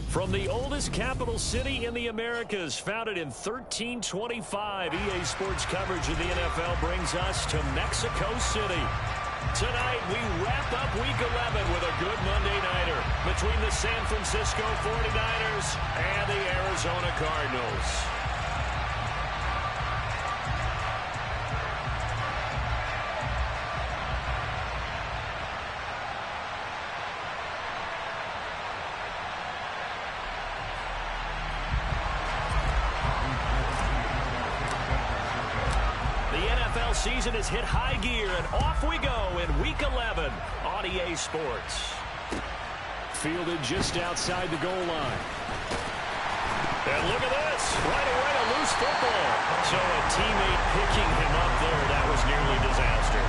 From the oldest capital city in the Americas, founded in 1325, EA Sports coverage of the NFL brings us to Mexico City. Tonight, we wrap up Week 11 with a good Monday nighter between the San Francisco 49ers and the Arizona Cardinals. Season has hit high gear, and off we go in Week 11 on EA Sports. Fielded just outside the goal line. And look at this. Right away, a loose football. So a teammate picking him up there, that was nearly disaster.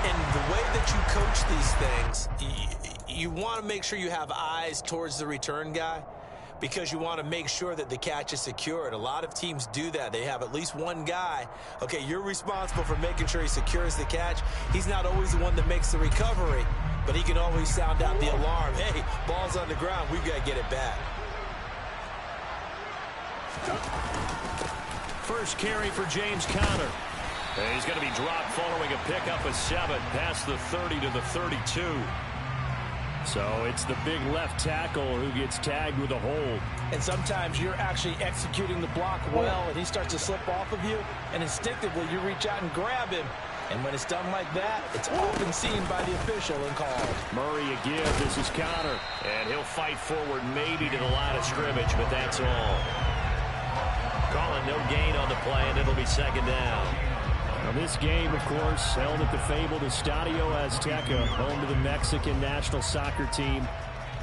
And the way that you coach these things, you want to make sure you have eyes towards the return guy, because you want to make sure that the catch is secured. A lot of teams do that. They have at least one guy. Okay, you're responsible for making sure he secures the catch. He's not always the one that makes the recovery, but he can always sound out the alarm. Hey, ball's on the ground. We've got to get it back. First carry for James Conner. And he's going to be dropped following a pickup of 7 past the 30 to the 32. So it's the big left tackle who gets tagged with a hold. And sometimes you're actually executing the block well, and he starts to slip off of you, and instinctively you reach out and grab him. And when it's done like that, it's often seen by the official and called. Murray again. This is Conner. And he'll fight forward maybe to the line of scrimmage, but that's all. Calling no gain on the play, and it'll be second down. Now this game, of course, held at the fabled Estadio Azteca, home to the Mexican national soccer team.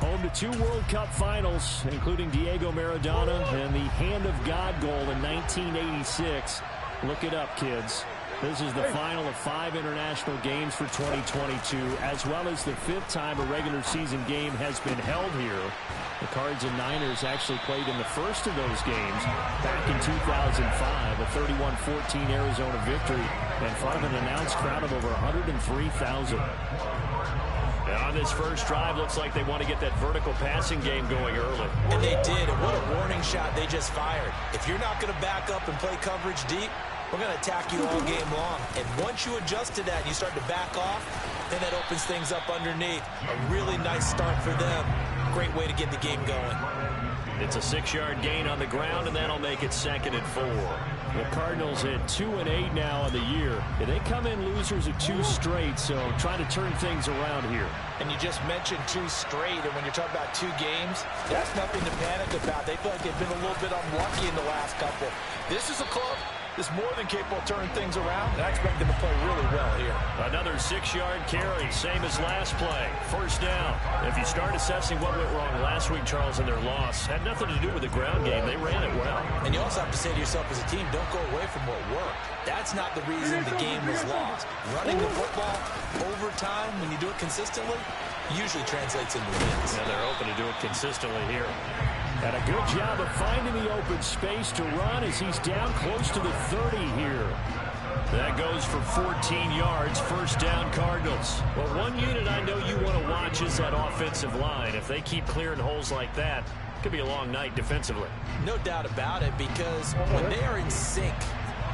Home to 2 World Cup finals, including Diego Maradona and the Hand of God goal in 1986. Look it up, kids. This is the final of 5 international games for 2022, as well as the 5th time a regular season game has been held here. The Cards and Niners actually played in the first of those games back in 2005, a 31-14 Arizona victory in front of an announced crowd of over 103,000. On this first drive, looks like they want to get that vertical passing game going early. And they did, and what a warning shot they just fired. If you're not going to back up and play coverage deep, we're going to attack you all game long. And once you adjust to that and you start to back off, then that opens things up underneath. A really nice start for them. Great way to get the game going. It's a 6-yard gain on the ground, and that'll make it 2nd and 4. The Cardinals at 2-8 now on the year. They come in losers of 2 straight, so trying to turn things around here. And you just mentioned 2 straight, and when you're talking about 2 games, that's nothing to panic about. They feel like they've been a little bit unlucky in the last couple. This is a club that's more than capable of turning things around, and I expect them to play really well here. Another 6-yard carry, same as last play. First down. If you start assessing what went wrong last week, Charles, in their loss, had nothing to do with the ground game. They ran it well. And you also have to say to yourself as a team, don't go away from what worked. That's not the reason the game was lost. Running the football over time, when you do it consistently, usually translates into wins. And they're open to do it consistently here. And a good job of finding the open space to run as he's down close to the 30 here. That goes for 14 yards. First down, Cardinals. Well, one unit I know you want to watch is that offensive line. If they keep clearing holes like that, it could be a long night defensively. No doubt about it, because when they are in sync,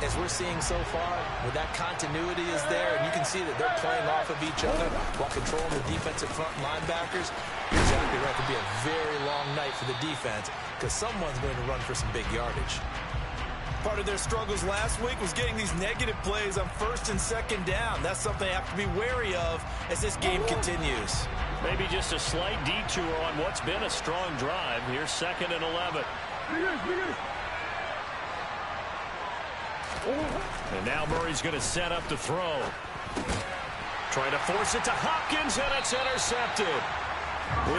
as we're seeing so far, where that continuity is there, and you can see that they're playing off of each other while controlling the defensive front linebackers, you're exactly right. It could be a very long night for the defense, because someone's going to run for some big yardage. Part of their struggles last week was getting these negative plays on 1st and 2nd down. That's something they have to be wary of as this game continues. Maybe just a slight detour on what's been a strong drive. Here's 2nd and 11. And now Murray's going to set up the throw. Trying to force it to Hopkins, and it's intercepted.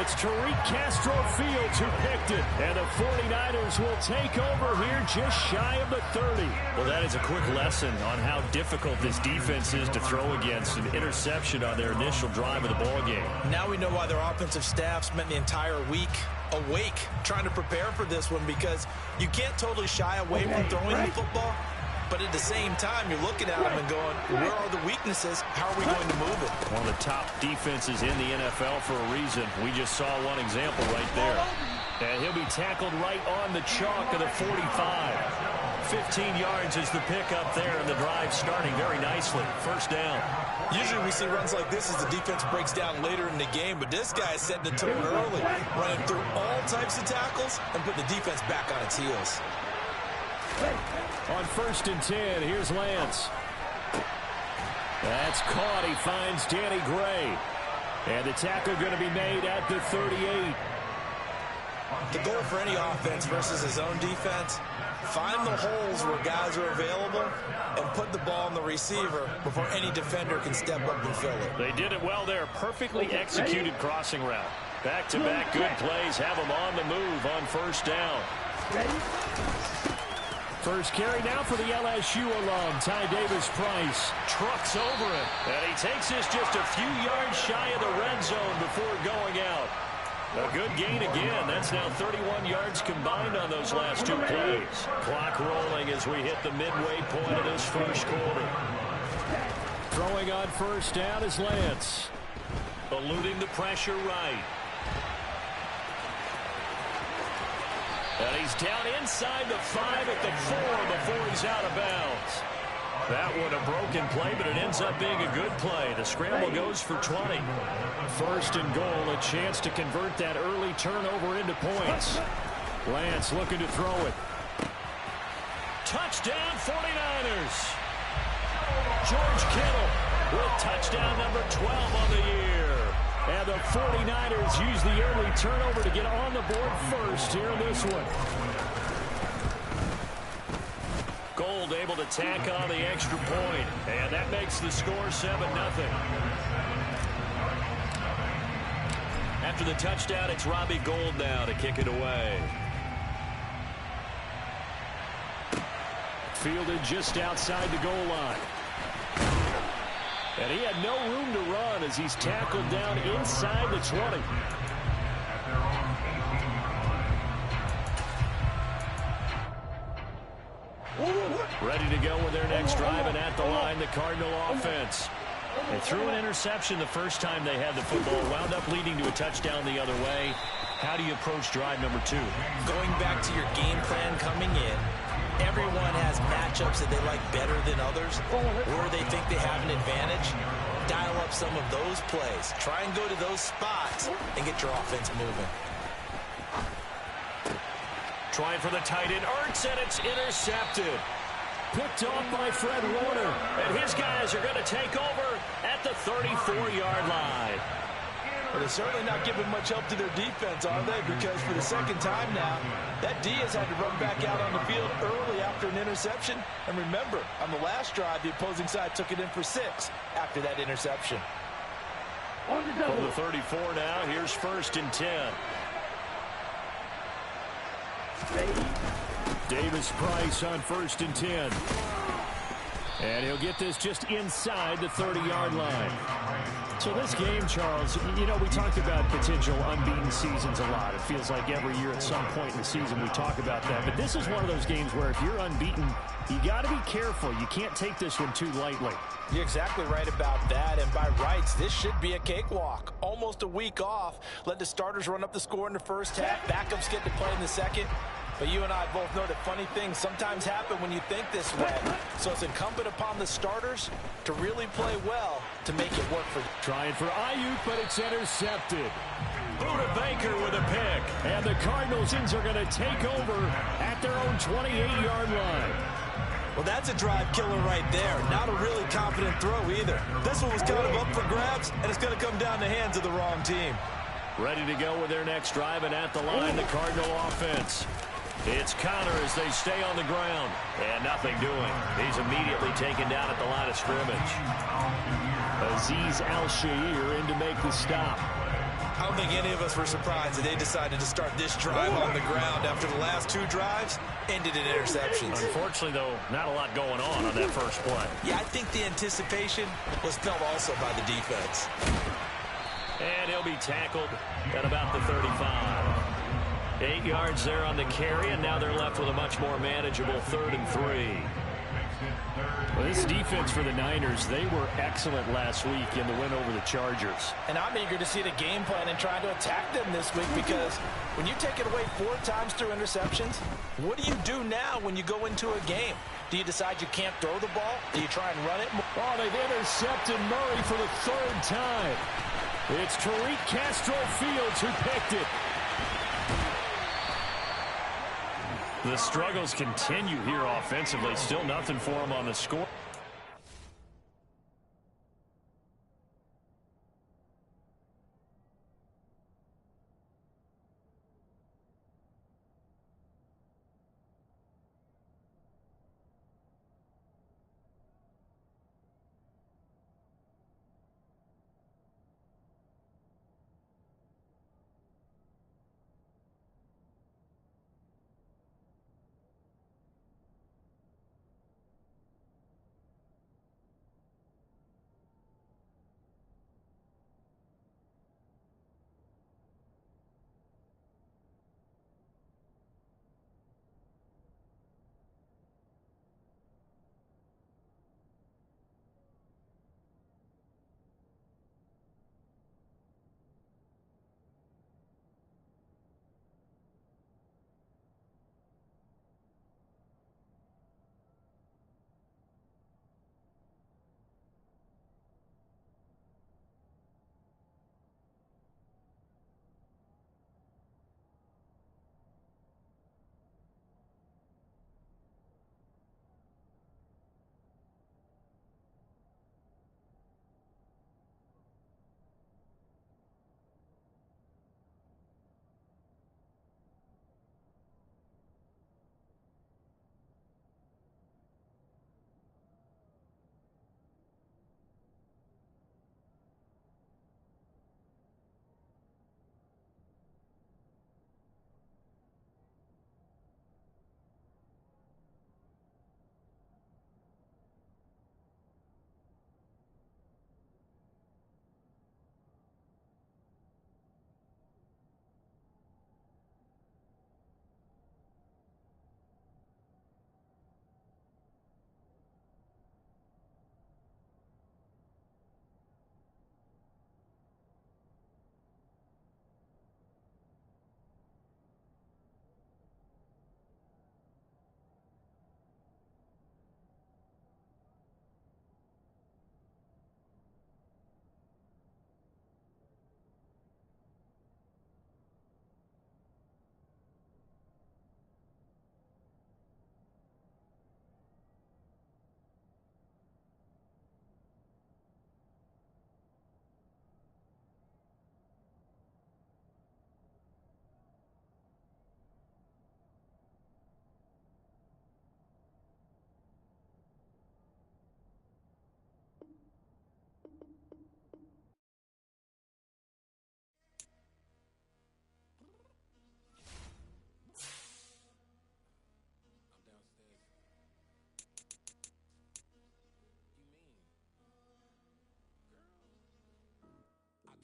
It's Tariq Castro Fields who picked it, and the 49ers will take over here just shy of the 30. Well, that is a quick lesson on how difficult this defense is to throw against. An interception on their initial drive of the ballgame. Now we know why their offensive staff spent the entire week awake trying to prepare for this one, because you can't totally shy away from throwing the football. But at the same time, you're looking at them and going, where are the weaknesses? How are we going to move it? One of the top defenses in the NFL for a reason. We just saw one example right there. And he'll be tackled right on the chalk of the 45. 15 yards is the pickup there, and the drive starting very nicely. First down. Usually we see runs like this as the defense breaks down later in the game, but this guy is setting the tone early, running through all types of tackles and putting the defense back on its heels. On 1st and 10, here's Lance. That's caught. He finds Danny Gray. And the tackle going to be made at the 38. The goal for any offense versus his own defense, find the holes where guys are available and put the ball on the receiver before any defender can step up and fill it. They did it well there. Perfectly executed crossing route. Back-to-back good plays have them on the move on 1st down. First carry now for the LSU alum, Ty Davis-Price. Trucks over it. And he takes this just a few yards shy of the red zone before going out. A good gain again. That's now 31 yards combined on those last 2 plays. Clock rolling as we hit the midway point of this first quarter. Throwing on 1st down is Lance. Eluding the pressure right. And he's down inside the 5 at the 4 before he's out of bounds. That one a broken play, but it ends up being a good play. The scramble goes for 20. 1st and goal, a chance to convert that early turnover into points. Lance looking to throw it. Touchdown 49ers. George Kittle with touchdown number 12 on the year. And the 49ers use the early turnover to get on the board first here in this one. Gold able to tack on the extra point, and that makes the score 7-0. After the touchdown, it's Robbie Gould now to kick it away. Fielded just outside the goal line. And he had no room to run as he's tackled down inside the 20. Ready to go with their next drive, and at the line, the Cardinal offense. They threw an interception the first time they had the football, wound up leading to a touchdown the other way. How do you approach drive number 2? Going back to your game plan coming in, everyone has matchups that they like better than others, or they think they have an advantage. Dial up some of those plays. Try and go to those spots and get your offense moving. Trying for the tight end, Ertz, and it's intercepted. Picked off by Fred Warner. And his guys are going to take over at the 34-yard line. But they're certainly not giving much help to their defense, are they? Because for the second time now, that D has had to run back out on the field early after an interception. And remember, on the last drive, the opposing side took it in for 6 after that interception. From the 34 now, here's 1st and 10. Davis-Price on 1st and 10. And he'll get this just inside the 30-yard line. So this game, Charles, you know, we talked about potential unbeaten seasons a lot. It feels like every year at some point in the season we talk about that. But this is one of those games where if you're unbeaten, you got to be careful. You can't take this one too lightly. You're exactly right about that, and by rights, this should be a cakewalk. Almost a week off. Let the starters run up the score in the first half. Backups get to play in the second. But you and I both know that funny things sometimes happen when you think this way. So it's incumbent upon the starters to really play well to make it work for you. Trying for Ayuk, but it's intercepted. Buda Baker with a pick. And the Cardinals are going to take over at their own 28-yard line. Well, that's a drive killer right there. Not a really confident throw either. This one was kind of up for grabs, and it's going to come down the hands of the wrong team. Ready to go with their next drive, and at the line, the Cardinal offense. It's Connor as they stay on the ground. And nothing doing. He's immediately taken down at the line of scrimmage. Azeez Al-Shaair in to make the stop. I don't think any of us were surprised that they decided to start this drive on the ground after the last 2 drives ended in interceptions. Unfortunately, though, not a lot going on that first play. Yeah, I think the anticipation was felt also by the defense. And he'll be tackled at about the 35. 8 yards there on the carry, and now they're left with a much more manageable 3rd and 3. Well, this defense for the Niners, they were excellent last week in the win over the Chargers. And I'm eager to see the game plan and try to attack them this week, because when you take it away 4 times through interceptions, what do you do now when you go into a game? Do you decide you can't throw the ball? Do you try and run it? Oh, they've intercepted Murray for the 3rd time. It's Tariq Castro-Fields who picked it. The struggles continue here offensively. Still nothing for him on the score.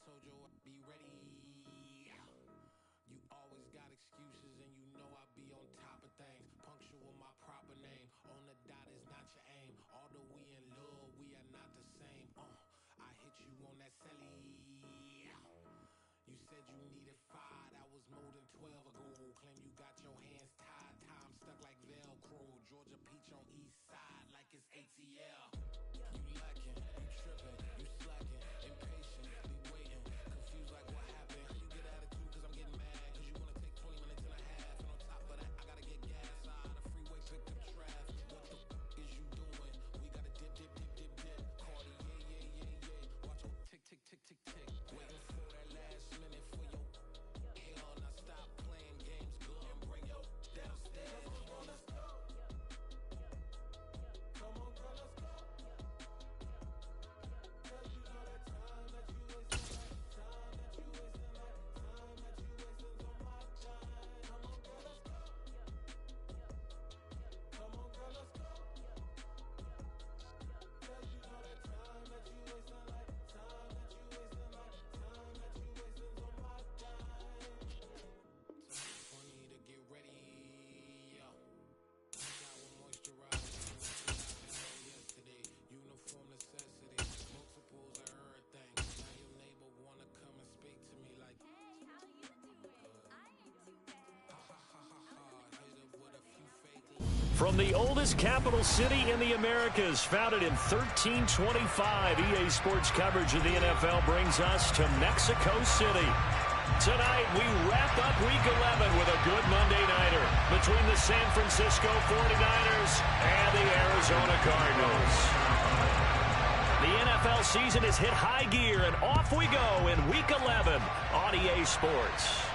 Told you I'd be ready. You always got excuses and you know I be on top of things. Punctual my proper name. On the dot is not your aim. Although we in love, we are not the same. I hit you on that celly. You said you needed 5, that was more than 12 ago. Claim you got your hands tied, time stuck like Velcro. Georgia Peach on east side like it's ATL. You lacking, you tripping, you slacking, impatient, be waiting, confused like what happened. You get attitude cause I'm getting mad, cause you wanna take 20 minutes and a half. And on top of that, I gotta get gas out of the freeway, pick up traffic. What the is you doing? We gotta dip, dip, dip, dip, dip. Cardi, yeah. Watch your tick, tick, tick, tick, tick. Waiting for that last minute for your hell. Now stop playing games, good and bring your downstairs. From the oldest capital city in the Americas, founded in 1325, EA Sports coverage of the NFL brings us to Mexico City. Tonight, we wrap up Week 11 with a good Monday nighter between the San Francisco 49ers and the Arizona Cardinals. The NFL season has hit high gear, and off we go in Week 11 on EA Sports.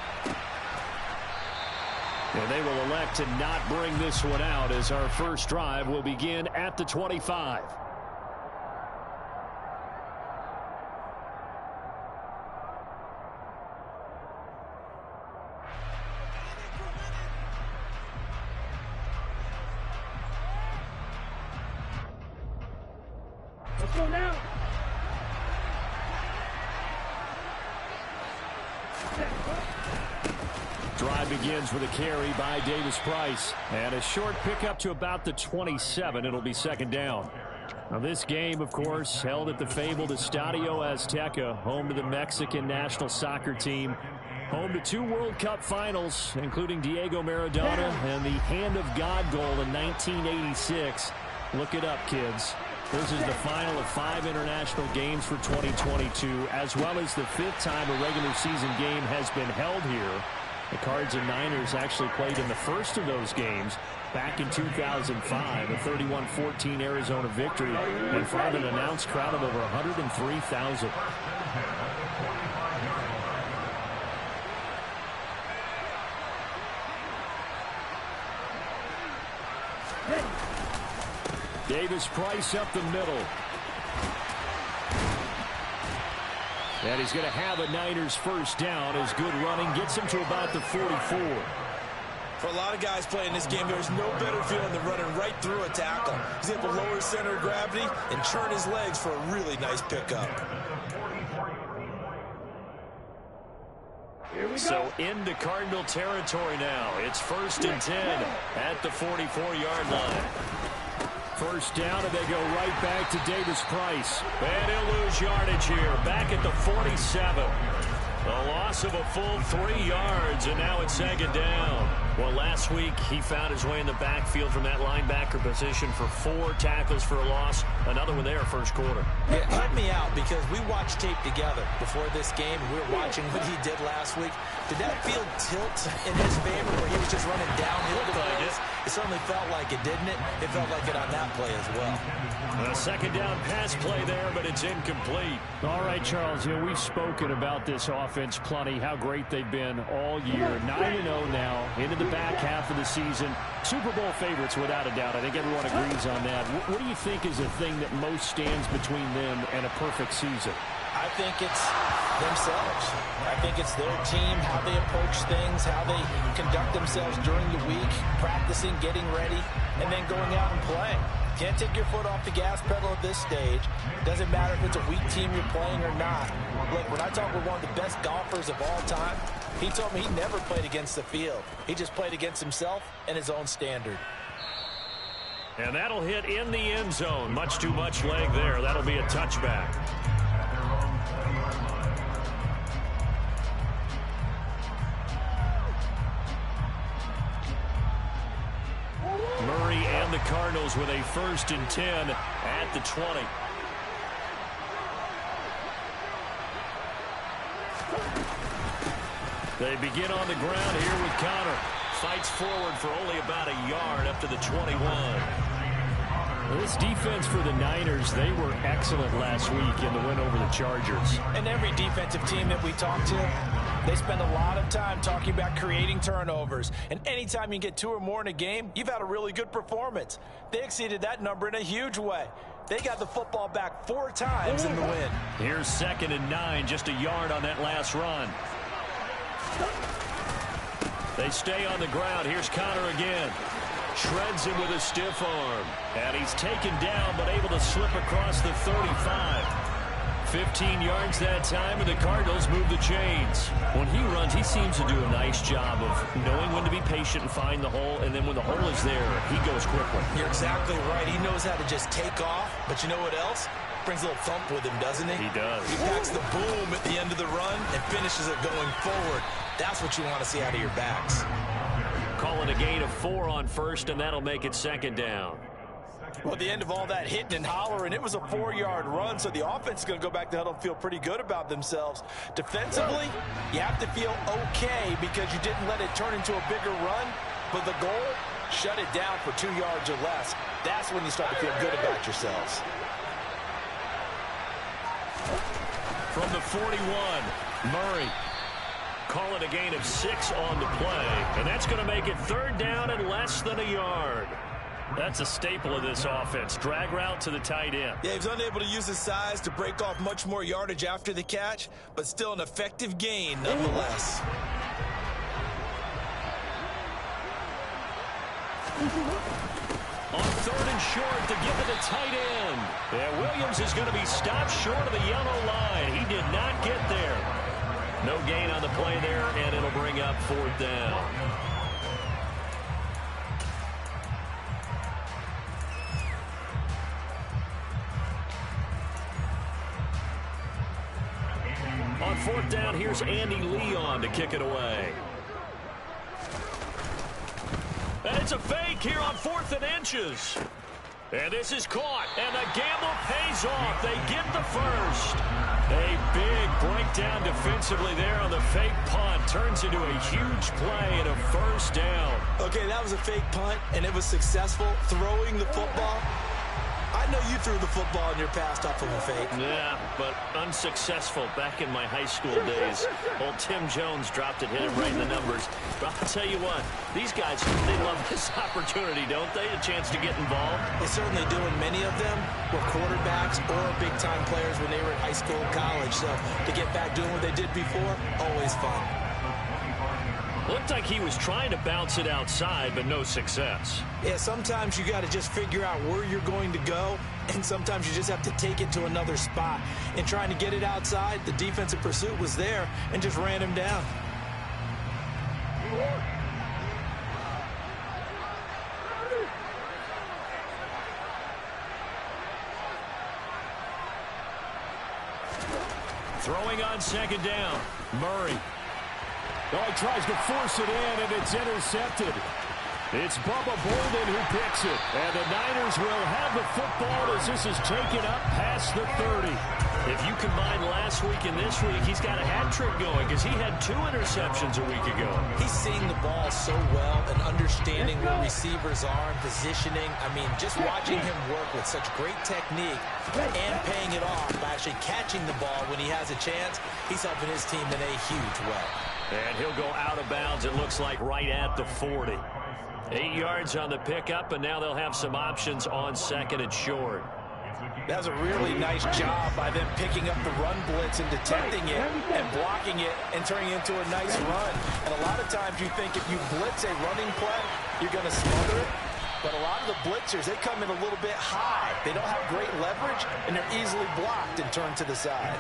And they will elect to not bring this one out as our first drive will begin at the 25. Let's go now. Drive begins with a carry by Davis-Price. And a short pickup to about the 27. It'll be second down. Now this game, of course, held at the fabled Estadio Azteca, home to the Mexican national soccer team. Home to 2 World Cup finals, including Diego Maradona and the Hand of God goal in 1986. Look it up, kids. This is the final of 5 international games for 2022, as well as the 5th time a regular season game has been held here. The Cards and Niners actually played in the first of those games back in 2005, a 31-14 Arizona victory in front of an announced crowd of over 103,000. Davis-Price up the middle. And he's going to have a Niners first down as good running gets him to about the 44. For a lot of guys playing this game, there's no better feeling than running right through a tackle. He's able to lower his center of gravity and churn his legs for a really nice pickup. So into Cardinal territory now. It's 1st and 10 at the 44-yard line. First down, and they go right back to Davis-Price. And he'll lose yardage here, back at the 47. A loss of a full 3 yards, and now it's second down. Well, last week he found his way in the backfield from that linebacker position for 4 tackles for a loss. Another one there first quarter. Yeah, help me out, because we watched tape together before this game. We were watching what he did last week. Did that field tilt in his favor where he was just running downhill to plays? It certainly felt like it, didn't it? It felt like it on that play as well. A second down pass play there, but it's incomplete. All right, Charles, we've spoken about this offense plenty, how great they've been all year. 9-0 now, into the back half of the season. Super Bowl favorites, without a doubt. I think everyone agrees on that. What do you think is the thing that most stands between them and a perfect season? I think it's themselves. I think it's their team, how they approach things, how they conduct themselves during the week, practicing, getting ready, and then going out and playing. Can't take your foot off the gas pedal at this stage. Doesn't matter if it's a weak team you're playing or not. Look, when I talk with one of the best golfers of all time, he told me he never played against the field. He just played against himself and his own standard. And that'll hit in the end zone. Much too much leg there. That'll be a touchback. Murray and the Cardinals with a 1st and 10 at the 20. They begin on the ground here with Connor. Fights forward for only about a yard up to the 21. This defense for the Niners, they were excellent last week in the win over the Chargers. And every defensive team that we talk to, they spend a lot of time talking about creating turnovers. And anytime you get 2 or more in a game, you've had a really good performance. They exceeded that number in a huge way. They got the football back 4 times in the win. Here's 2nd and 9, just a yard on that last run. They stay on the ground. Here's Connor again. Shreds him with a stiff arm. And he's taken down, but able to slip across the 35. 15 yards that time, and the Cardinals move the chains. When he runs, he seems to do a nice job of knowing when to be patient and find the hole, and then when the hole is there, he goes quickly. You're exactly right. He knows how to just take off, but you know what else? Brings a little thump with him, doesn't he? He does. He packs the boom at the end of the run and finishes it going forward. That's what you want to see out of your backs. call it a gain of 4 on first, and that'll make it second down. Well, at the end of all that hitting and hollering, it was a 4-yard run, so the offense is going to go back to huddle and feel pretty good about themselves. Defensively, you have to feel okay because you didn't let it turn into a bigger run, but the goal, shut it down for 2 yards or less. That's when you start to feel good about yourselves. From the 41, Murray. Call it a gain of 6 on the play, and that's going to make it third down and less than a yard. That's a staple of this offense. Drag route to the tight end. Yeah, he was unable to use his size to break off much more yardage after the catch, but still an effective gain nonetheless. On third and short to give it to tight end. And Williams is going to be stopped short of the yellow line. He did not get there. No gain on the play there, and it'll bring up fourth down. On fourth down, here's Andy Leon to kick it away. And it's a fake here on 4th and inches. And this is caught, and the gamble pays off. They get the first. A big breakdown defensively there on the fake punt. Turns into a huge play and a first down. Okay, that was a fake punt, and it was successful throwing the football. I know you threw the football in your past off of a fake. Yeah, but unsuccessful back in my high school days. Old Tim Jones dropped it, hit it right in the numbers. But I'll tell you what, these guys, they love this opportunity, don't they? A chance to get involved. They certainly do, and many of them were quarterbacks or big-time players when they were in high school and college. So to get back doing what they did before, always fun. Looked like he was trying to bounce it outside, but no success. Yeah, sometimes you got to just figure out where you're going to go, and sometimes you just have to take it to another spot. And trying to get it outside, the defensive pursuit was there and just ran him down. Throwing on second down, Murray. Oh, he tries to force it in, and it's intercepted. It's Bubba Bolden who picks it. And the Niners will have the football as this is taken up past the 30. If you combine last week and this week, he's got a hat trick going because he had 2 interceptions a week ago. He's seeing the ball so well and understanding where receivers are and positioning. I mean, just watching him work with such great technique and paying it off by actually catching the ball when he has a chance, he's helping his team in a huge way. And he'll go out of bounds, it looks like, right at the 40. 8 yards on the pickup, and now they'll have some options on second and short. That was a really nice job by them picking up the run blitz and detecting it and blocking it and turning it into a nice run. And a lot of times you think if you blitz a running play, you're going to smother it. But a lot of the blitzers, they come in a little bit high. They don't have great leverage, and they're easily blocked and turned to the side.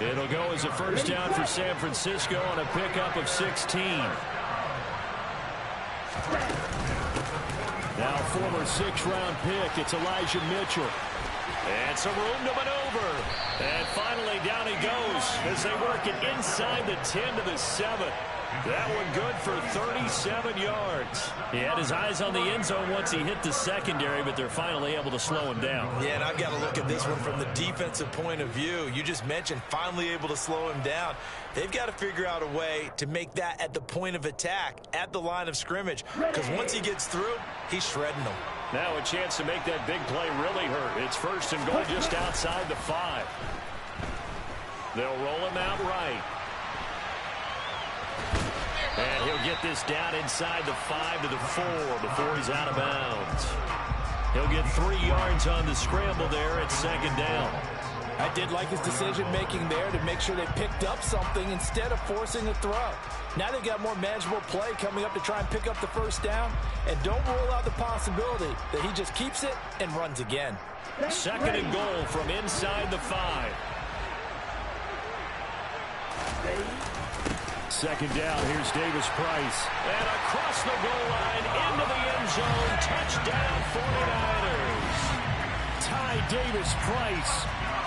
It'll go as a first down for San Francisco on a pickup of 16. Now former 6th-round pick, it's Elijah Mitchell. And some room to maneuver. And finally down he goes as they work it inside the 10 to the 7. That one good for 37 yards. He had his eyes on the end zone once he hit the secondary, but they're finally able to slow him down. Yeah, and I've got to look at this one from the defensive point of view. You just mentioned finally able to slow him down. They've got to figure out a way to make that at the point of attack, at the line of scrimmage, because once he gets through, he's shredding them. Now a chance to make that big play really hurt. It's first and goal just outside the 5. They'll roll him out right. And he'll get this down inside the 5 to the 4 before he's out of bounds. He'll get 3 yards on the scramble there at second down. I did like his decision-making there to make sure they picked up something instead of forcing a throw. Now they've got more manageable play coming up to try and pick up the first down. And don't rule out the possibility that he just keeps it and runs again. Second and goal from inside the 5. Second down, here's Davis Price. And across the goal line, into the end zone, touchdown 49ers. Ty Davis Price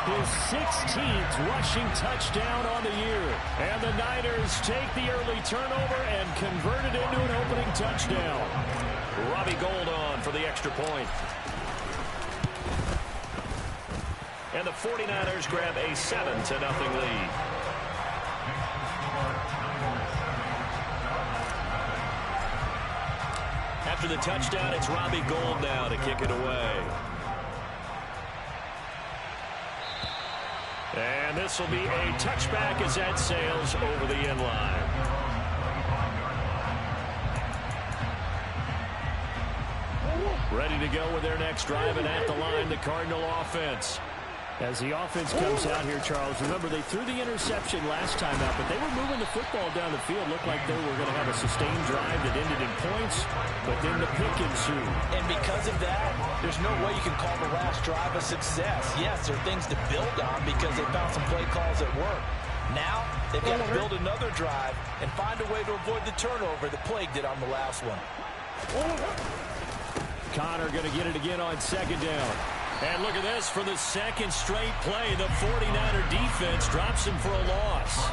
His 16th rushing touchdown on the year. And the Niners take the early turnover and convert it into an opening touchdown. Robbie Gould on for the extra point. And the 49ers grab a 7-0 lead. After the touchdown, it's Robbie Gould now to kick it away. And this will be a touchback as that sails over the end line. Ready to go with their next drive, and at the line, the Cardinal offense. As the offense comes out here, Charles, remember they threw the interception last time out, but they were moving the football down the field. Looked like they were going to have a sustained drive that ended in points, but then the pick ensued. And because of that, there's no way you can call the last drive a success. Yes, there are things to build on because they found some play calls that work. Now, they've got to build another drive and find a way to avoid the turnover that plagued it on the last one. Connor going to get it again on second down. And look at this, for the second straight play, the 49er defense drops him for a loss.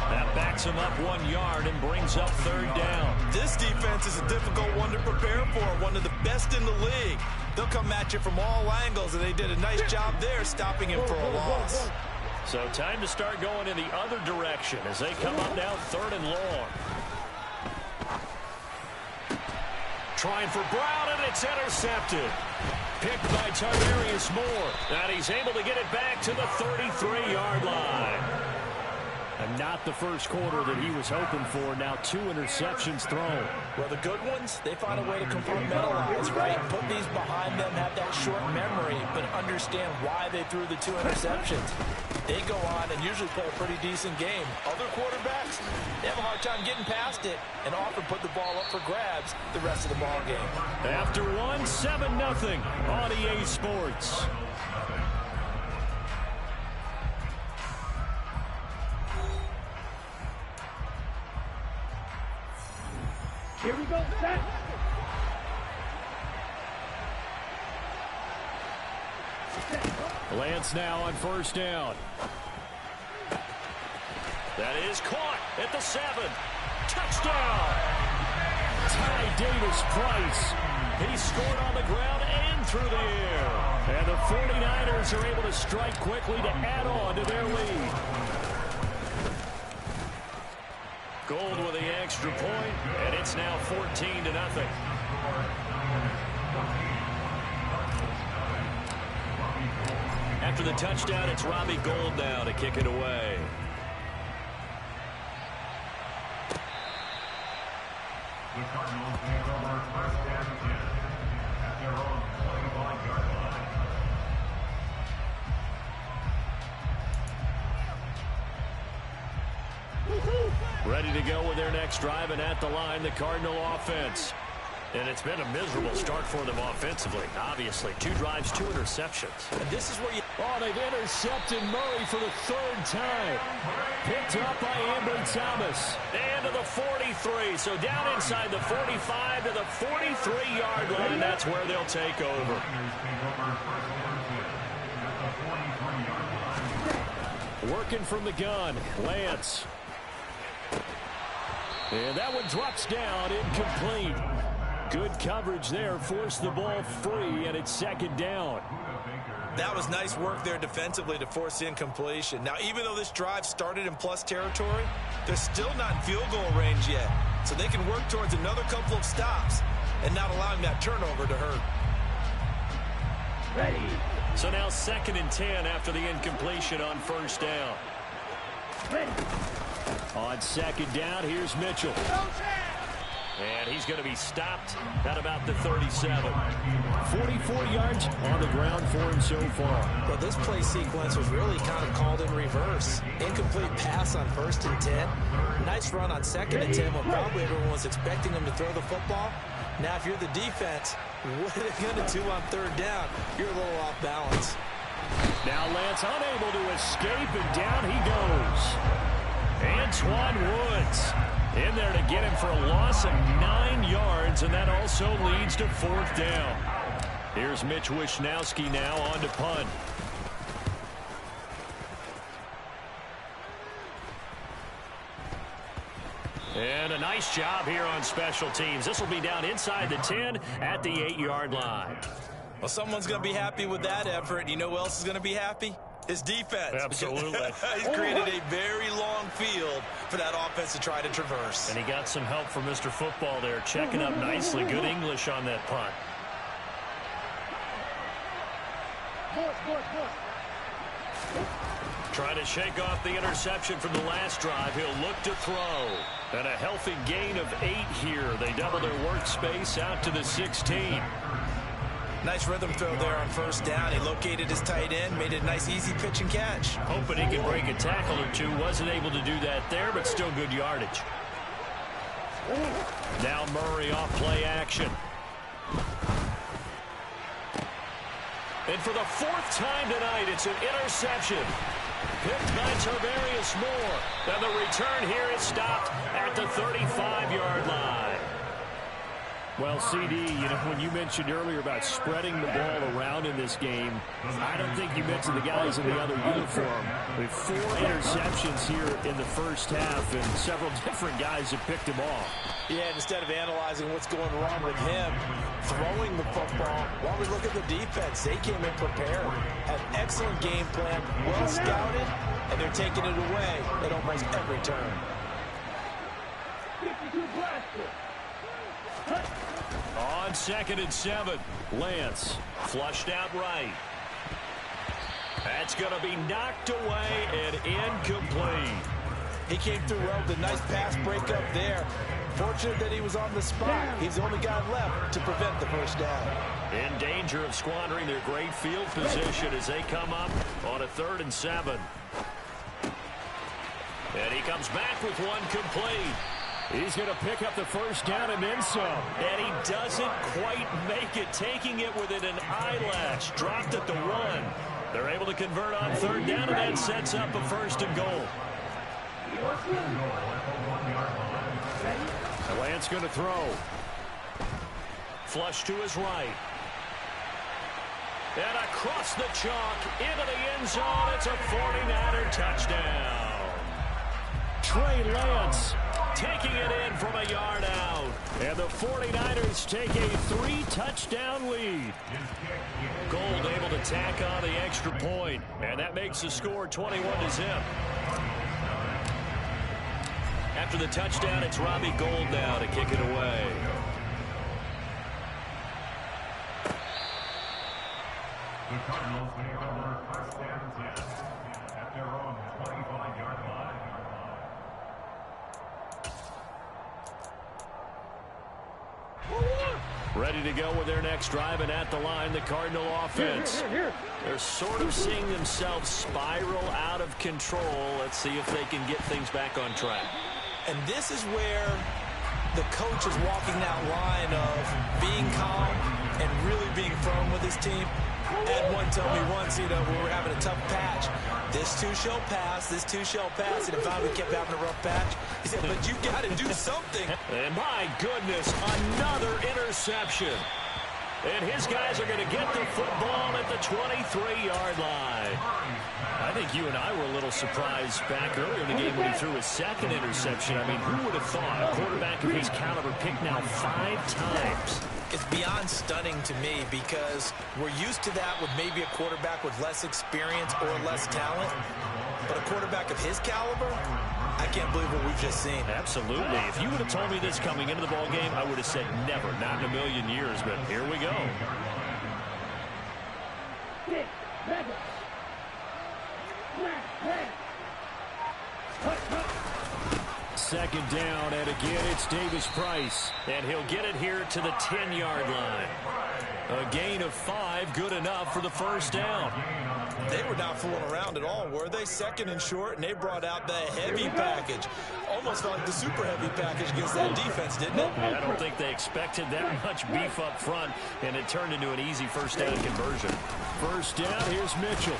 That backs him up 1 yard and brings up third down. This defense is a difficult one to prepare for, one of the best in the league. They'll come at you from all angles, and they did a nice job there stopping him for a loss. So time to start going in the other direction as they come up now third and long. Trying for Brown, and it's intercepted. Picked by Tarvarius Moore. And he's able to get it back to the 33-yard line. And not the first quarter that he was hoping for. Now 2 interceptions thrown. Well, the good ones, they find a way to compartmentalize, right? Put these behind them, have that short memory, but understand why they threw the 2 interceptions. They go on and usually play a pretty decent game. Other quarterbacks, they have a hard time getting past it and often put the ball up for grabs the rest of the ball game. After one, 7-0 on EA Sports. Here we go, set. Lance now on first down. That is caught at the 7. Touchdown! Ty Davis Price. He scored on the ground and through the air. And the 49ers are able to strike quickly to add on to their lead. Gould with the extra point, and it's now 14-0. After the touchdown, it's Robbie Gould now to kick it away. The Cardinals take over first and 10 at their own 25-yard line. Ready to go with their next drive, and at the line, the Cardinal offense. And it's been a miserable start for them offensively, obviously. 2 drives, 2 interceptions. And this is where you... Oh, they've intercepted Murray for the 3rd time. Picked up by Ambry Thomas. And to the 43, so down inside the 45 to the 43-yard line. That's where they'll take over. Working from the gun, Lance. And that one drops down, incomplete. Good coverage there, forced the ball free, and it's second down. That was nice work there defensively to force incompletion. Now, even though this drive started in plus territory, they're still not in field goal range yet. So they can work towards another couple of stops and not allowing that turnover to hurt. Ready. So now 2nd and 10 after the incompletion on first down. Ready. On second down, here's Mitchell. And he's going to be stopped at about the 37. 44 yards on the ground for him so far. Well, this play sequence was really kind of called in reverse. Incomplete pass on 1st and 10. Nice run on 2nd and 10 when probably everyone was expecting him to throw the football. Now, if you're the defense, what are they going to do on 3rd down? You're a little off balance. Now Lance unable to escape, and down he goes. Antoine Woods in there to get him for a loss of 9 yards, and that also leads to 4th down. Here's Mitch Wishnowsky now on to punt. Nice job here on special teams. This will be down inside the 10 at the 8-yard line. Well, someone's going to be happy with that effort. You know who else is going to be happy? His defense. Absolutely. He's created a very long field for that offense to try to traverse. And he got some help from Mr. Football there, checking up nicely. Good English on that punt. Trying to shake off the interception from the last drive. He'll look to throw. And a healthy gain of 8 here. They double their workspace out to the 16. Nice rhythm throw there on first down. He located his tight end, made it a nice easy pitch and catch. Hoping he could break a tackle or two. Wasn't able to do that there, but still good yardage. Now Murray off play action. And for the 4th time tonight, it's an interception. Picked by Tarvarius Moore. And the return here is stopped at the 35-yard line. Well, CD, you know, when you mentioned earlier about spreading the ball around in this game, I don't think you mentioned the guys in the other uniform. We have 4 interceptions here in the first half, and several different guys have picked him off. Yeah, instead of analyzing what's going wrong with him, throwing the football, while we look at the defense, they came in prepared, had excellent game plan, well scouted, and they're taking it away at almost every turn. On 2nd and 7, Lance flushed out right. That's going to be knocked away and incomplete. He came through well with a nice pass breakup there. Fortunate that he was on the spot. He's the only guy left to prevent the first down. In danger of squandering their great field position as they come up on a 3rd and 7. And he comes back with one complete. He's going to pick up the first down and then some. And he doesn't quite make it, taking it within an eyelash. Dropped at the 1. They're able to convert on 3rd down, and that sets up a 1st and goal. Lance going to throw. Flush to his right. And across the chalk into the end zone. It's a 49er touchdown. Trey Lance taking it in from a yard out. And the 49ers take a 3-touchdown lead. Gold able to tack on the extra point. And that makes the score 21-0. After the touchdown, it's Robbie Gould now to kick it away. The Cardinals take over 1st and 10 at their own 25-yard line. Ready to go with their next drive, and at the line, the Cardinal offense. They're sort of seeing themselves spiral out of control. Let's see if they can get things back on track. And this is where the coach is walking that line of being calm and really being firm with his team. Ed one told me once, you know, we were having a tough patch. This too shall pass, this too shall pass. And if we kept having a rough patch, he said, but you got to do something. And my goodness, another interception. And his guys are going to get the football at the 23-yard line. I think you and I were a little surprised back earlier in the game when he threw his 2nd interception. I mean, who would have thought a quarterback of his caliber picked now 5 times? It's beyond stunning to me because we're used to that with maybe a quarterback with less experience or less talent. But a quarterback of his caliber, I can't believe what we've just seen. Absolutely. If you would have told me this coming into the ball game, I would have said never, not in a million years. But here we go. Second down, and again, it's Davis Price. And he'll get it here to the 10-yard line. A gain of 5, good enough for the first down. They were not fooling around at all, were they? 2nd and short, and they brought out the heavy package. Almost felt like the super heavy package against that defense, didn't it? Yeah, I don't think they expected that much beef up front, and it turned into an easy first down conversion. First down, here's Mitchell.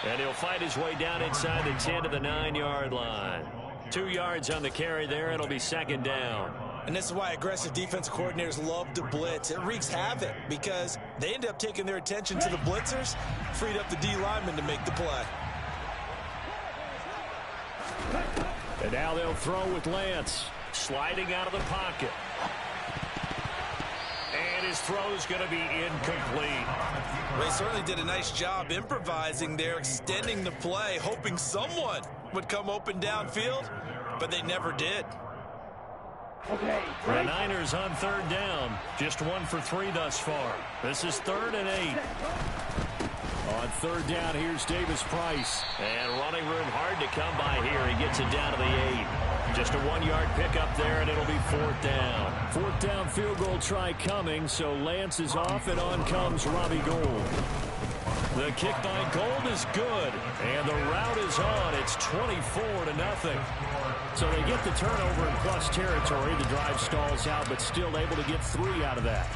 And he'll fight his way down inside the 10 to the 9-yard line. 2 yards on the carry there. It'll be 2nd down. And this is why aggressive defense coordinators love to blitz. It wreaks havoc because they end up taking their attention to the blitzers, freed up the D lineman to make the play. And now they'll throw with Lance. Sliding out of the pocket. And his throw's going to be incomplete. They certainly did a nice job improvising there, extending the play, hoping someone would come open downfield, but they never did. Okay. The Niners on third down. Just 1 for 3 thus far. This is 3rd and 8. On third down, here's Davis Price. And running room hard to come by here. He gets it down to the 8. Just a 1-yard pickup there, and it'll be 4th down. 4th down field goal try coming, so Lance is off, and on comes Robbie Gould. The kick by Gould is good, and the route is on. It's 24-0. So they get the turnover in plus territory. The drive stalls out, but still able to get 3 out of that.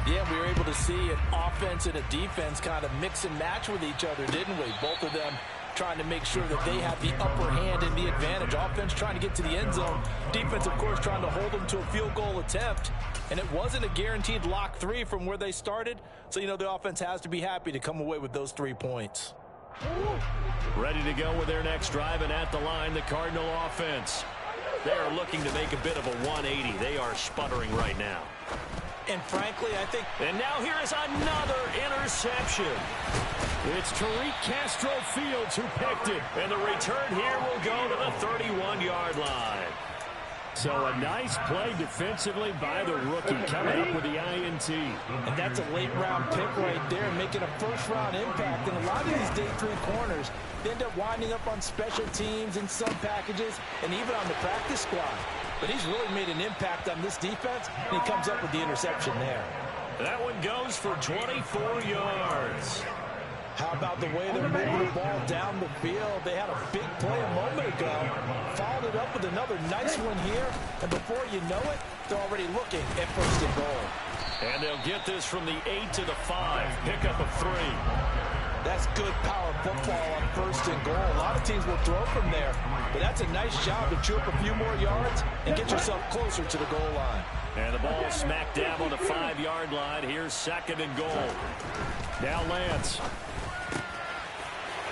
Yeah, we were able to see an offense and a defense kind of mix and match with each other, didn't we? Both of them trying to make sure that they have the upper hand and the advantage. Offense trying to get to the end zone. Defense, of course, trying to hold them to a field goal attempt. And it wasn't a guaranteed lock 3 from where they started. So, you know, the offense has to be happy to come away with those 3 points. Ready to go with their next drive, and at the line, the Cardinal offense. They are looking to make a bit of a 180. They are sputtering right now. And frankly, I think... And now here is another interception. It's Tariq Castro Fields who picked it. And the return here will go to the 31-yard line. So a nice play defensively by the rookie, coming up with the INT. And that's a late-round pick right there, making a first-round impact. And a lot of these day 3 corners, they end up winding up on special teams in some packages and even on the practice squad. But he's really made an impact on this defense, and he comes up with the interception there. That one goes for 24 yards. How about the way they're moving the ball down the field? They had a big play a moment ago, followed it up with another nice one here, and before you know it, they're already looking at 1st and goal. And they'll get this from the 8 to the 5, pickup of 3. That's good power football on 1st and goal. A lot of teams will throw from there, but that's a nice job to chew up a few more yards and get yourself closer to the goal line. And the ball smack dab on the 5-yard line. Here's 2nd and goal. Now Lance.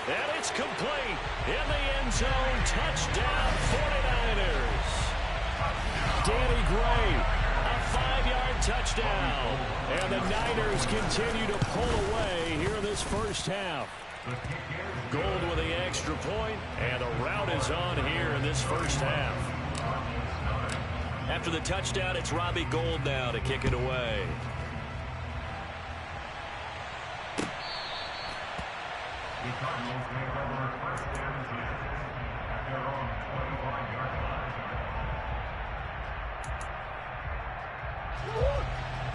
And it's complete in the end zone. Touchdown, 49ers. Danny Gray. A 5-yard touchdown. And the Niners continue to pull away here in this first half. Gould with the extra point, and the route is on here in this first half. After the touchdown, it's Robbie Gould now to kick it away. The Cardinals take over 1st and 10 at their own 25-yard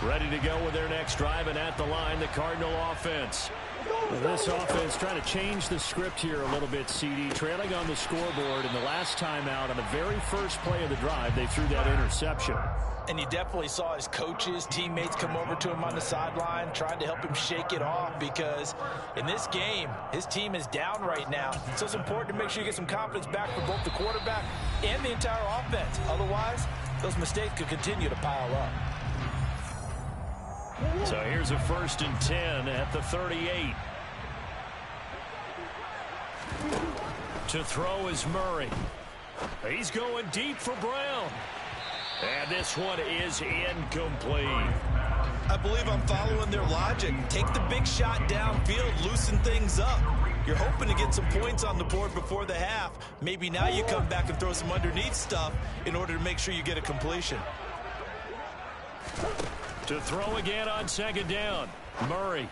line. Ready to go with their next drive, and at the line, the Cardinal offense. This offense trying to change the script here a little bit, CD. Trailing on the scoreboard, and the last time out on the very first play of the drive, they threw that interception. And you definitely saw his coaches, teammates come over to him on the sideline, trying to help him shake it off, because in this game, his team is down right now. So it's important to make sure you get some confidence back for both the quarterback and the entire offense. Otherwise, those mistakes could continue to pile up. So here's a 1st and 10 at the 38. To throw is Murray. He's going deep for Brown. And this one is incomplete. I believe I'm following their logic. Take the big shot downfield, loosen things up. You're hoping to get some points on the board before the half. Maybe now you come back and throw some underneath stuff in order to make sure you get a completion. To throw again on 2nd down, Murray.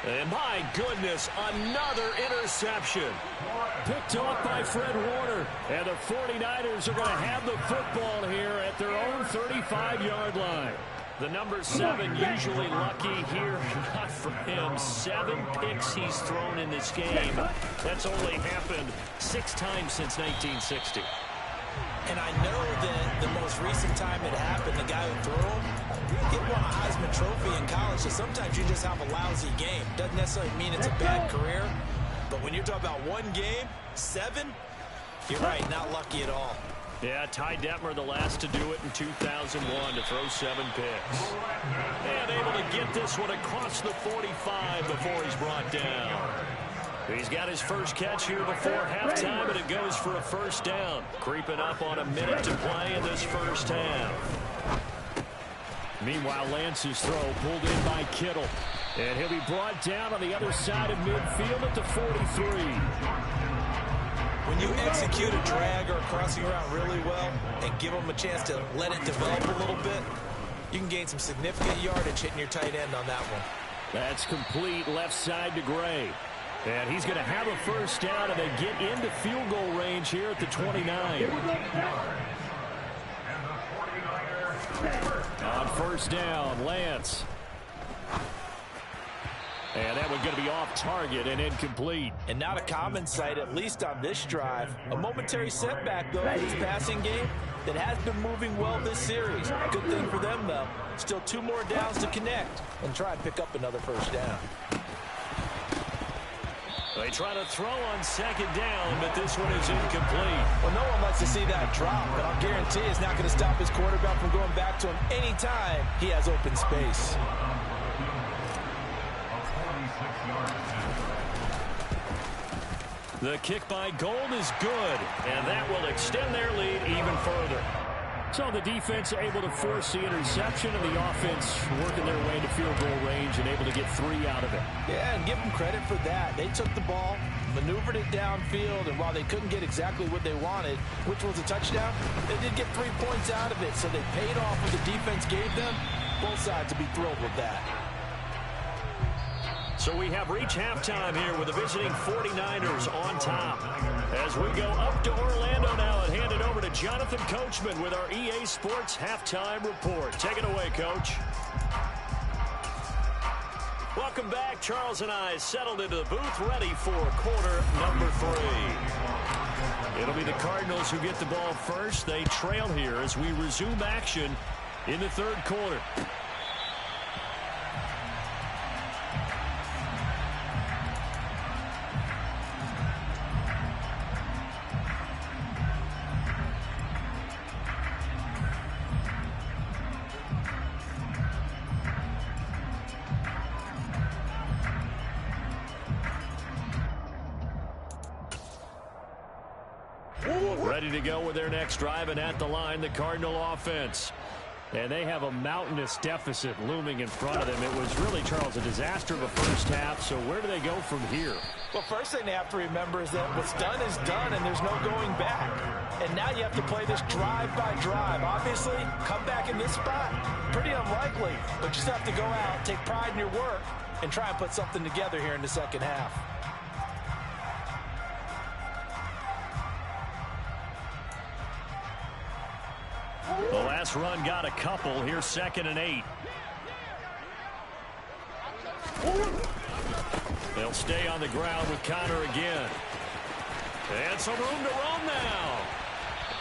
And my goodness, another interception. Picked off by Fred Warner. And the 49ers are going to have the football here at their own 35-yard line. The number 7 usually lucky here. Not for him. 7 picks he's thrown in this game. That's only happened 6 times since 1960. And I know that the most recent time it happened, the guy who threw him, he won a Heisman Trophy in college, so sometimes you just have a lousy game. Doesn't necessarily mean it's a bad career, but when you're talking about one game, 7, you're right, not lucky at all. Yeah, Ty Detmer, the last to do it in 2001, to throw 7 picks. And able to get this one across the 45 before he's brought down. He's got his first catch here before halftime, and it goes for a first down. Creeping up on a minute to play in this first half. Meanwhile, Lance's throw pulled in by Kittle. And he'll be brought down on the other side of midfield at the 43. When you execute a drag or a crossing route really well and give them a chance to let it develop a little bit, you can gain some significant yardage hitting your tight end on that one. That's complete left side to Gray. And he's going to have a first down, and they get into field goal range here at the 29. On first down, Lance. And that one's going to be off target and incomplete. And not a common sight, at least on this drive. A momentary setback, though, in this passing game that has been moving well this series. Good thing for them, though. Still 2 more downs to connect and try and pick up another first down. They try to throw on second down, but this one is incomplete. Well, no one likes to see that drop, but I'll guarantee it's not going to stop his quarterback from going back to him anytime he has open space. The kick by Gold is good, and that will extend their lead even further. So the defense able to force the interception, and the offense working their way to field goal range and able to get 3 out of it. Yeah, and give them credit for that. They took the ball, maneuvered it downfield, and while they couldn't get exactly what they wanted, which was a touchdown, they did get 3 points out of it, so they paid off what the defense gave them. Both sides will be thrilled with that. So we have reached halftime here with the visiting 49ers on top. As we go up to Orlando now and hand it over to Jonathan Coachman with our EA Sports Halftime Report. Take it away, Coach. Welcome back. Charles and I settled into the booth ready for quarter number 3. It'll be the Cardinals who get the ball first. They trail here as we resume action in the third quarter. Ready to go with their next drive, and at the line, the Cardinal offense. And they have a mountainous deficit looming in front of them. It was really, Charles, a disaster of the first half, so where do they go from here? Well, first thing they have to remember is that what's done is done, and there's no going back. And now you have to play this drive by drive. Obviously, come back in this spot, pretty unlikely, but you just have to go out, take pride in your work, and try and put something together here in the second half. The last run got a couple. Here's 2nd and 8. They'll stay on the ground with Connor again. And some room to run now.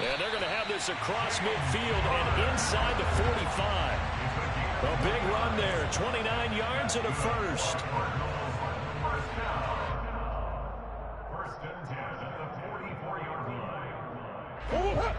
And they're going to have this across midfield and inside the 45. A big run there. 29 yards and a first. First and 10 at the 44-yard line.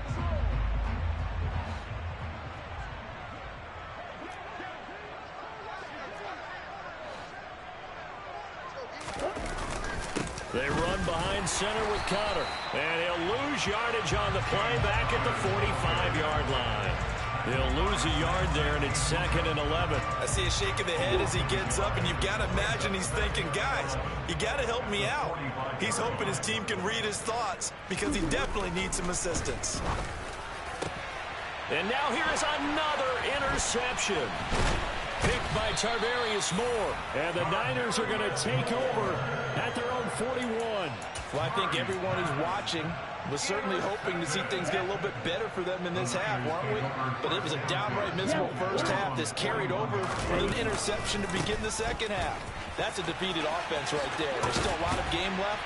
They run behind center with Connor. And he'll lose yardage on the play back at the 45-yard line. He'll lose a yard there, and it's 2nd and 11. I see a shake of the head as he gets up, and you've got to imagine he's thinking, guys, you got to help me out. He's hoping his team can read his thoughts because he definitely needs some assistance. And now here is another interception. Picked by Tarvarius Moore. And the Niners are going to take over at their own 41. Well, I think everyone who's watching was certainly hoping to see things get a little bit better for them in this half, weren't we? But it was a downright miserable first half. This carried over with an interception to begin the second half. That's a defeated offense right there. There's still a lot of game left.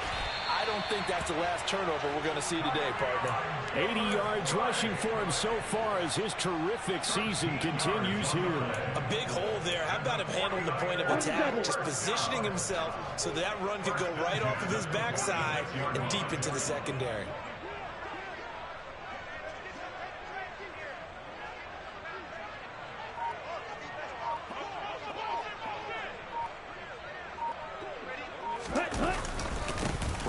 I don't think that's the last turnover we're going to see today, partner. 80 yards rushing for him so far as his terrific season continues here. A big hole there. How about him handling the point of attack? Just positioning himself so that run could go right off of his backside and deep into the secondary.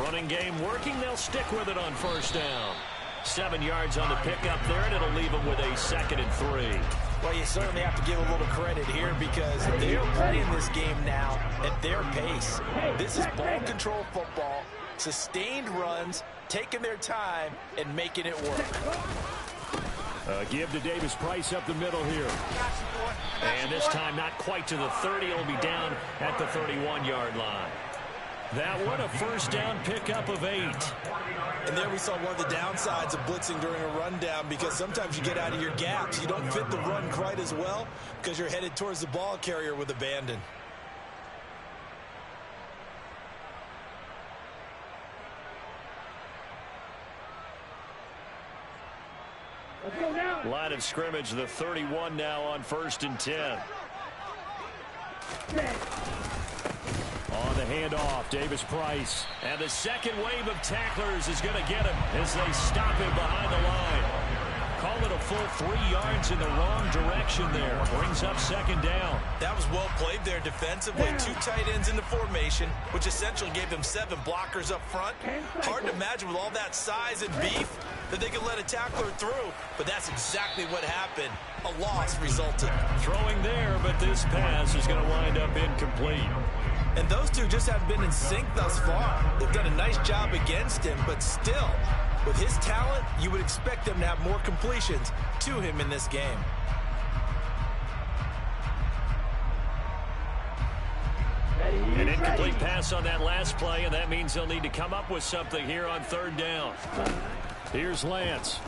Running game working. They'll stick with it on first down. 7 yards on the pickup there, and it'll leave them with a 2nd and 3. Well, you certainly have to give a little credit here because they're playing this game now at their pace. This is ball control football, sustained runs, taking their time, and making it work. Give to Davis Price up the middle here. And this time not quite to the 30. It'll be down at the 31-yard line. That one, a first down pickup of 8. And there we saw one of the downsides of blitzing during a rundown because sometimes you get out of your gaps. You don't fit the run quite as well because you're headed towards the ball carrier with abandon. Line of scrimmage, the 31 now on 1st and 10. On the handoff, Davis Price. And the second wave of tacklers is going to get him as they stop him behind the line. Call it a full 3 yards in the wrong direction there. Brings up 2nd down. That was well played there defensively. 2 tight ends in the formation, which essentially gave them 7 blockers up front. Hard to imagine with all that size and beef that they could let a tackler through, but that's exactly what happened. A loss resulted. Throwing there, but this pass is going to wind up incomplete. And those two just haven't been in sync thus far. They've done a nice job against him, but still, with his talent, you would expect them to have more completions to him in this game. An incomplete pass on that last play, and that means they'll need to come up with something here on 3rd down. Here's Lance.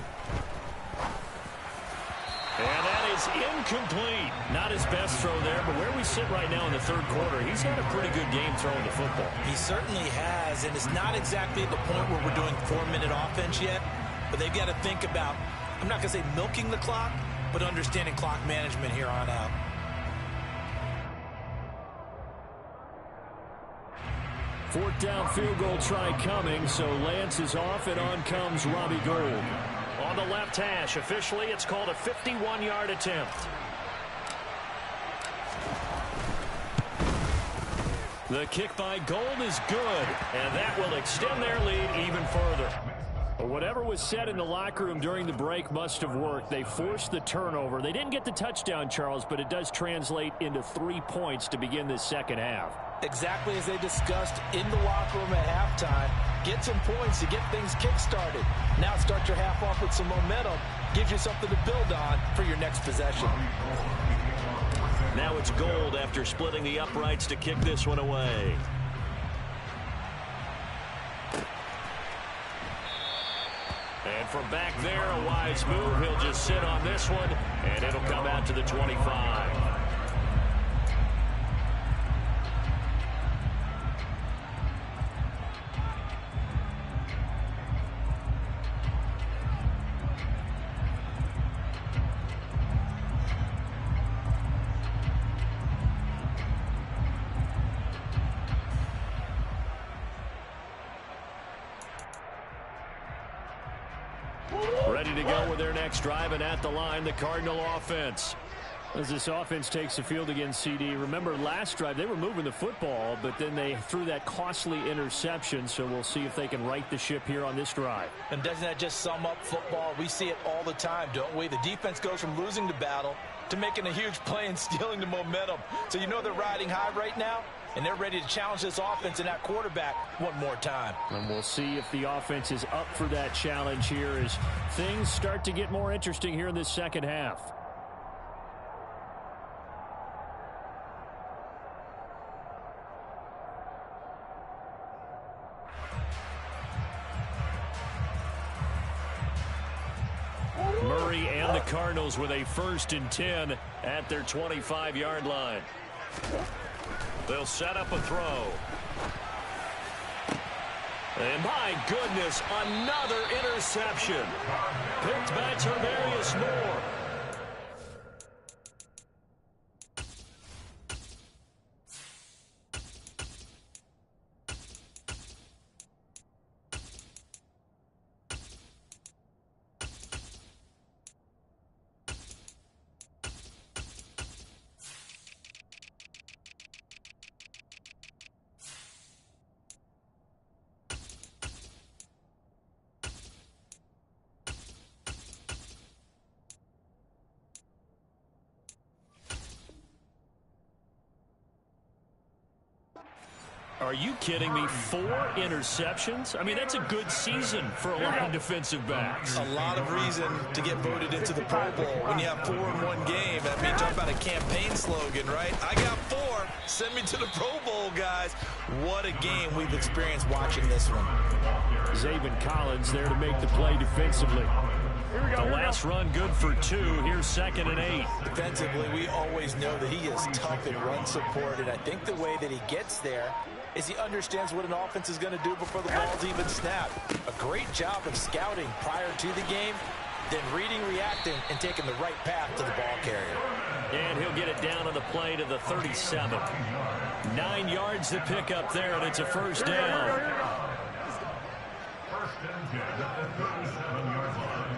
And that is incomplete. Not his best throw there, but where we sit right now in the 3rd quarter, he's had a pretty good game throwing the football. He certainly has, and it's not exactly at the point where we're doing 4-minute offense yet, but they've got to think about, I'm not going to say milking the clock, but understanding clock management here on out. Fourth down field goal try coming, so Lance is off, and on comes Robbie Gould. On the left hash, officially it's called a 51-yard attempt. The kick by Gould is good, and that will extend their lead even further. Whatever was said in the locker room during the break must have worked. They forced the turnover. They didn't get the touchdown, Charles, but it does translate into 3 points to begin this second half. Exactly as they discussed in the locker room at halftime. Get some points to get things kick-started. Now start your half off with some momentum. Gives you something to build on for your next possession. Now it's Gould after splitting the uprights to kick this one away. And from back there, a wise move. He'll just sit on this one, and it'll come out to the 25. Ready to go with their next drive, and at the line, the Cardinal offense. As this offense takes the field against CD, remember last drive they were moving the football, but then they threw that costly interception, so we'll see if they can right the ship here on this drive. And doesn't that just sum up football? We see it all the time, don't we? The defense goes from losing the battle to making a huge play and stealing the momentum. So you know they're riding high right now, and they're ready to challenge this offense and that quarterback one more time. And we'll see if the offense is up for that challenge here as things start to get more interesting here in this second half. Murray and the Cardinals with a 1st and 10 at their 25-yard line. They'll set up a throw. And my goodness, another interception. Picked by Tarvarius Moore. Are you kidding me? 4 interceptions? I mean, that's a good season for a lot of defensive backs. A lot of reason to get voted into the Pro Bowl when you have 4 in one game. That means talk about a campaign slogan, right? I got 4. Send me to the Pro Bowl, guys. What a game we've experienced watching this one. Zaven Collins there to make the play defensively. The last run good for 2. Here's 2nd and 8. Defensively, we always know that he is tough in run support, and I think the way that he gets there is he understands what an offense is going to do before the ball's even snapped. A great job of scouting prior to the game, then reading, reacting, and taking the right path to the ball carrier. And he'll get it down on the play to the 37. 9 yards to pick up there, and it's a first down. First and 10 at the 37-yard line.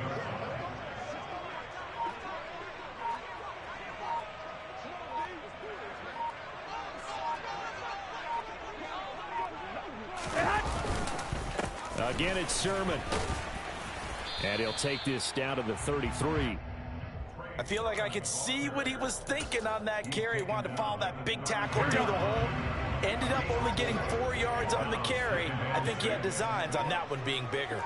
Again, it's Sermon. And he'll take this down to the 33. I feel like I could see what he was thinking on that carry. Wanted to follow that big tackle through the hole. Ended up only getting 4 yards on the carry. I think he had designs on that one being bigger.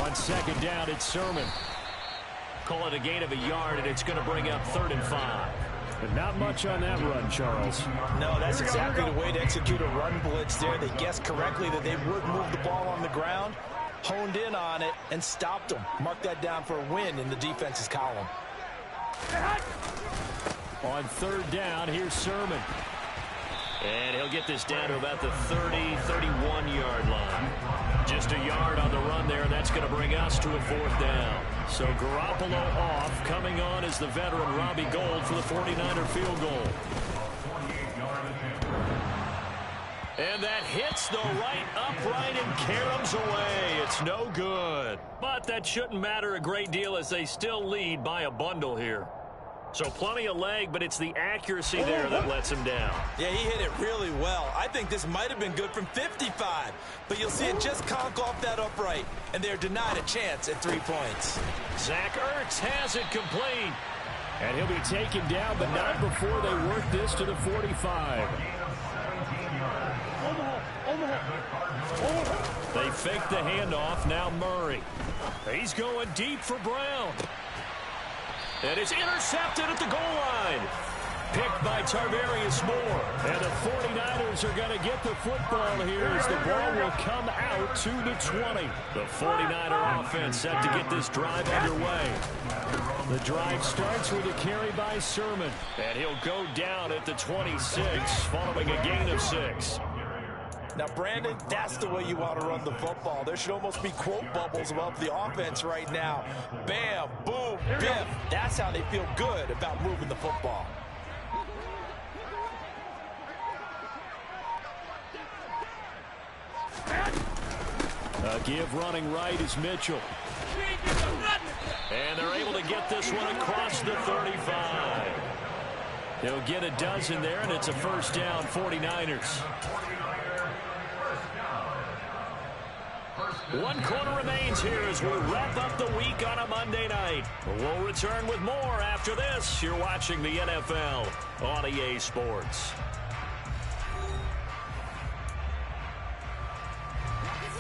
On 2nd down, it's Sermon. Call it a gain of a yard, and it's going to bring up 3rd and 5. But not much on that run, Charles. No, that's exactly the way to execute a run blitz there. They guessed correctly that they would move the ball on the ground, honed in on it, and stopped them. Mark that down for a win in the defense's column. On 3rd down, here's Sermon. And he'll get this down to about the 31-yard line. Just a yard on the run there, and that's going to bring us to a 4th down. So Garoppolo off. Coming on is the veteran Robbie Gould for the 49er field goal. And that hits the right upright and caroms away. It's no good. But that shouldn't matter a great deal as they still lead by a bundle here. So plenty of leg, but it's the accuracy there that lets him down. Yeah, he hit it really well. I think this might have been good from 55. But you'll see it just conk off that upright, and they're denied a chance at 3 points. Zach Ertz has it complete. And he'll be taken down, but not before they work this to the 45. They fake the handoff. Now Murray. He's going deep for Brown. And it's intercepted at the goal line. Picked by Tarvarius Moore. And the 49ers are going to get the football here as the ball will come out to the 20. The 49er offense set to get this drive underway. The drive starts with a carry by Sermon. And he'll go down at the 26 following a gain of 6. Now, Brandon, that's the way you want to run the football. There should almost be quote bubbles above the offense right now. Bam, boom, biff. That's how they feel good about moving the football. A give running right is Mitchell. And they're able to get this one across the 35. They'll get a dozen there, and it's a first down, 49ers. 1 quarter remains here as we wrap up the week on a Monday night. We'll return with more after this. You're watching the NFL on EA Sports.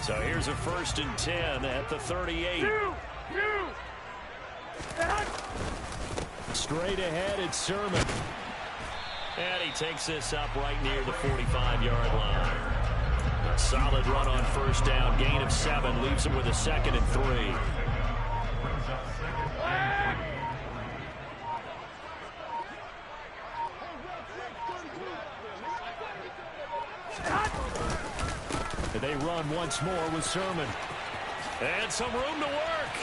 So here's a 1st and 10 at the 38. Straight ahead, it's Sermon. And he takes this up right near the 45-yard line. A solid run on first down. Gain of 7 leaves him with a 2nd and 3. They run once more with Sermon. And some room to work.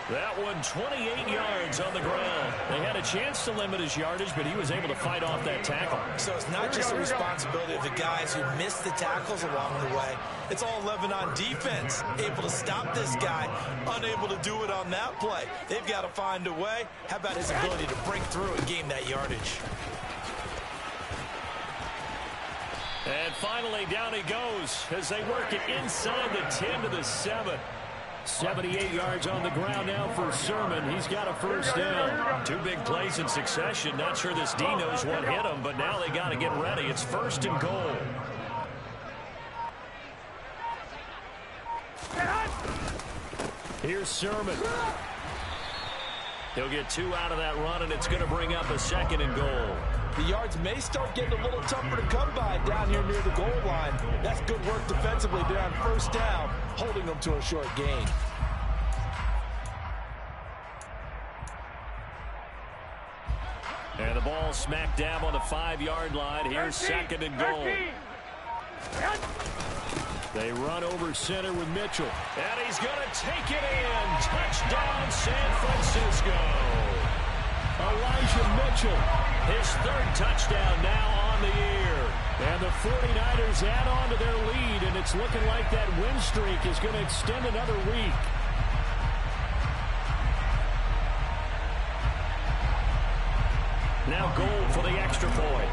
That one 28 yards on the ground. They had a chance to limit his yardage, but he was able to fight off that tackle. So it's not just the responsibility of the guys who missed the tackles along the way. It's all 11 on defense, able to stop this guy, unable to do it on that play. They've got to find a way. How about his ability to break through and gain that yardage? And finally, down he goes as they work it inside the 10 to the 7. 78 yards on the ground now for Sermon. He's got a first down. 2 big plays in succession. Not sure this D knows what hit him, but now they got to get ready. It's 1st and goal. Here's Sermon. He'll get 2 out of that run, and it's going to bring up a 2nd and goal. The yards may start getting a little tougher to come by down here near the goal line. That's good work defensively there on 1st down, holding them to a short gain. And the ball smack dab on the 5-yard line. Here's 2nd and goal. They run over center with Mitchell. And he's going to take it in. Touchdown, San Francisco. Elijah Mitchell. His 3rd touchdown now on the year. And the 49ers add on to their lead, and it's looking like that win streak is going to extend another week. Now goal for the extra point.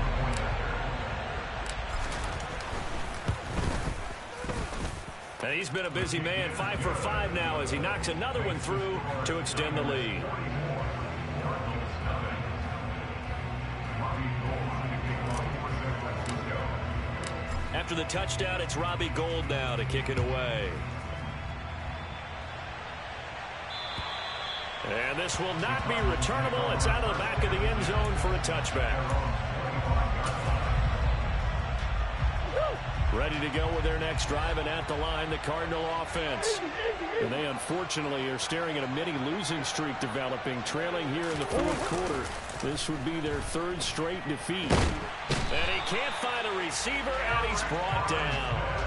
And he's been a busy man, 5 for 5 now as he knocks another one through to extend the lead. After the touchdown, it's Robbie Gould now to kick it away. And this will not be returnable. It's out of the back of the end zone for a touchback. Ready to go with their next drive, and at the line, the Cardinal offense. And they unfortunately are staring at a mini losing streak developing, trailing here in the 4th quarter. This would be their 3rd straight defeat. And he can't find a receiver, and he's brought down.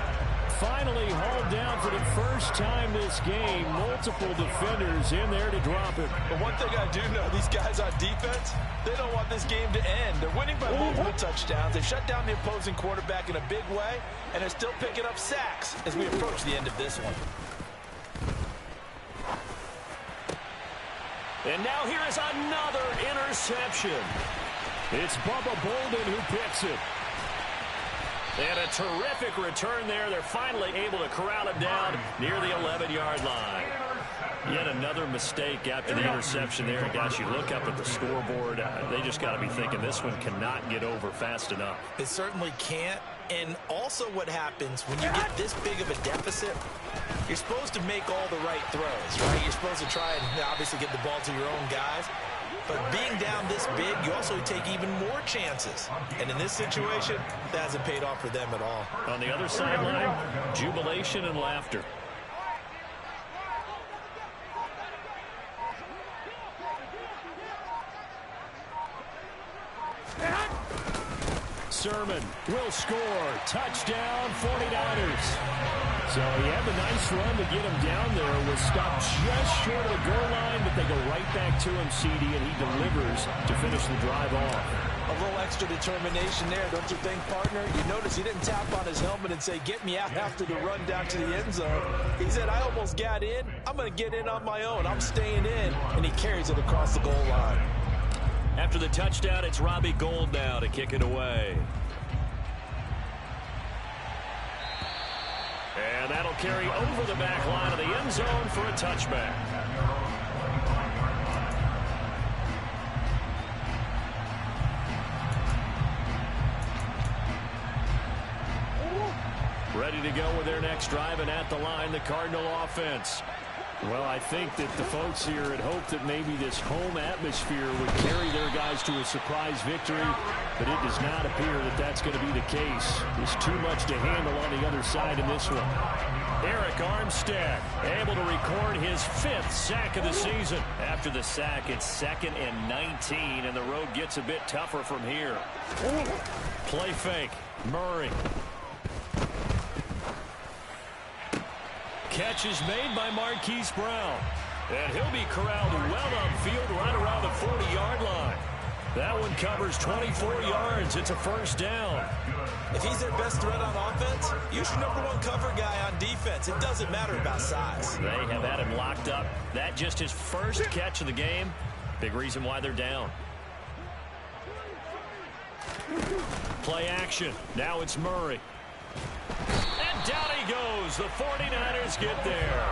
Finally hauled down for the first time this game. Multiple defenders in there to drop it. But one thing I do know, these guys on defense, they don't want this game to end. They're winning by multiple touchdowns. They've shut down the opposing quarterback in a big way, and they're still picking up sacks as we approach the end of this one. And now here is another interception. It's Bubba Bolden who picks it. And a terrific return there. They're finally able to corral it down near the 11-yard line. Yet another mistake after the interception there. Gosh, you look up at the scoreboard. They just got to be thinking this one cannot get over fast enough. It certainly can't. And also what happens when you get this big of a deficit, you're supposed to make all the right throws, right? You're supposed to try and obviously get the ball to your own guys. But being down this big, you also take even more chances. And in this situation, that hasn't paid off for them at all. On the other sideline, jubilation and laughter. Sermon will score. Touchdown, 49ers. So he had the nice run to get him down there. Was stopped just short of the goal line, but they go right back to him, CD, and he delivers to finish the drive off. A little extra determination there, don't you think, partner? You notice he didn't tap on his helmet and say, get me out after the run down to the end zone. He said, I almost got in. I'm going to get in on my own. I'm staying in. And he carries it across the goal line. After the touchdown, it's Robbie Gould now to kick it away. And that'll carry over the back line of the end zone for a touchback. Ready to go with their next drive, and at the line, the Cardinal offense. Well, I think that the folks here had hoped that maybe this home atmosphere would carry their guys to a surprise victory, but it does not appear that that's going to be the case. There's too much to handle on the other side in this one. Eric Armstead able to record his 5th sack of the season. After the sack, it's 2nd and 19, and the road gets a bit tougher from here. Play fake. Murray. Catch is made by Marquise Brown. And he'll be corralled well upfield right around the 40-yard line. That one covers 24 yards. It's a first down. If he's their best threat on offense, use your #1 cover guy on defense. It doesn't matter about size. They have had him locked up. That just his first catch of the game. Big reason why they're down. Play action. Now it's Murray. And down he goes. The 49ers get there.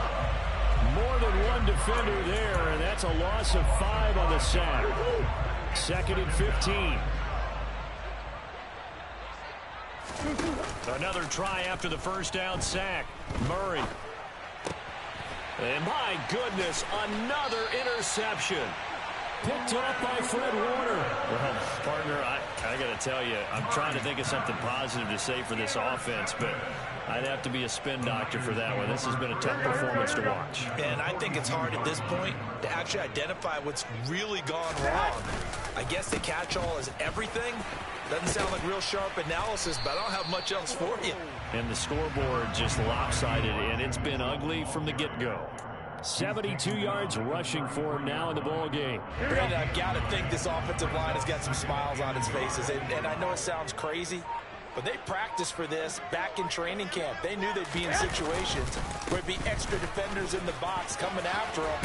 More than one defender there, and that's a loss of 5 on the sack. 2nd and 15. Another try after the first down sack. Murray. And my goodness, another interception. Picked up by Fred Warner. Well, partner, I got to tell you, I'm trying to think of something positive to say for this offense, but I'd have to be a spin doctor for that one. This has been a tough performance to watch. And I think it's hard at this point to actually identify what's really gone wrong. I guess the catch-all is everything. Doesn't sound like real sharp analysis, but I don't have much else for you. And the scoreboard just lopsided, and it's been ugly from the get-go. 72 yards rushing for him now in the ball game. Brandon, I've got to think this offensive line has got some smiles on its faces. And I know it sounds crazy, but they practiced for this back in training camp. They knew they'd be in situations where there'd be extra defenders in the box coming after them,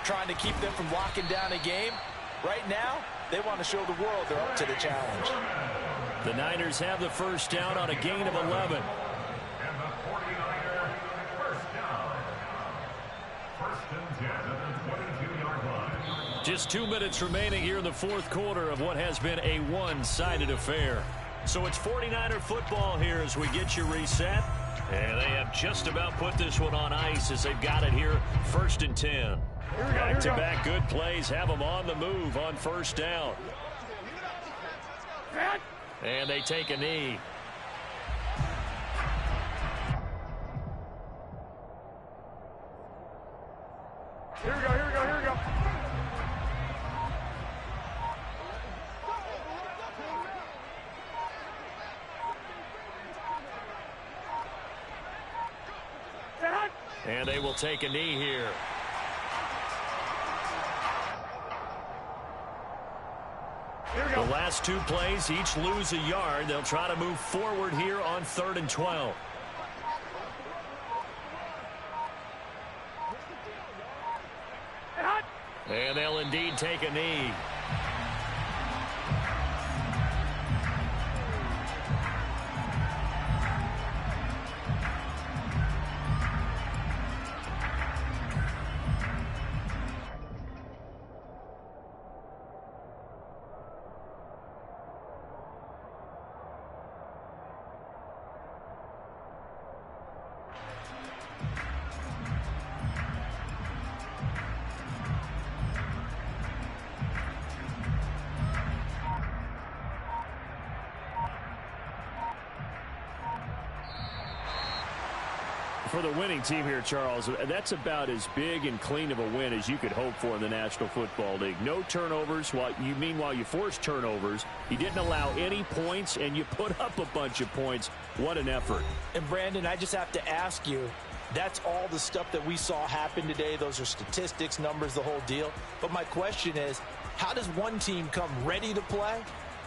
trying to keep them from locking down a game. Right now, they want to show the world they're up to the challenge. The Niners have the first down on a gain of 11. And the 49er first down. 1st and 10 at the 22-yard line. Just 2 minutes remaining here in the fourth quarter of what has been a one-sided affair. So it's 49er football here as we get you reset. And they have just about put this one on ice as they've got it here, 1st and 10. Back-to-back good plays have them on the move on first down. And they take a knee. Here we go, here we go, here we go. And they will take a knee here. The last 2 plays, each lose a yard. They'll try to move forward here on 3rd and 12. And they'll indeed take a knee. For the winning team here, Charles, that's about as big and clean of a win as you could hope for in the National Football League. No turnovers. Meanwhile, you forced turnovers. You didn't allow any points, and you put up a bunch of points. What an effort. And, Brandon, I just have to ask you, that's all the stuff that we saw happen today. Those are statistics, numbers, the whole deal. But my question is, how does one team come ready to play,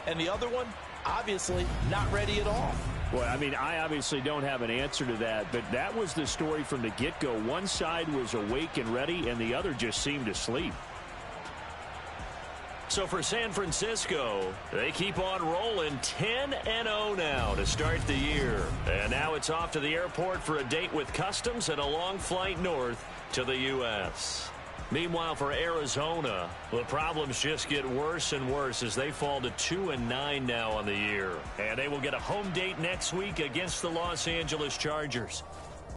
and the other one, obviously, not ready at all? Well, I mean, I obviously don't have an answer to that, but that was the story from the get-go. One side was awake and ready, and the other just seemed asleep. So for San Francisco, they keep on rolling 10-0 now to start the year. And now it's off to the airport for a date with Customs and a long flight north to the U.S. Meanwhile, for Arizona, the problems just get worse and worse as they fall to 2-9 now on the year. And they will get a home date next week against the Los Angeles Chargers.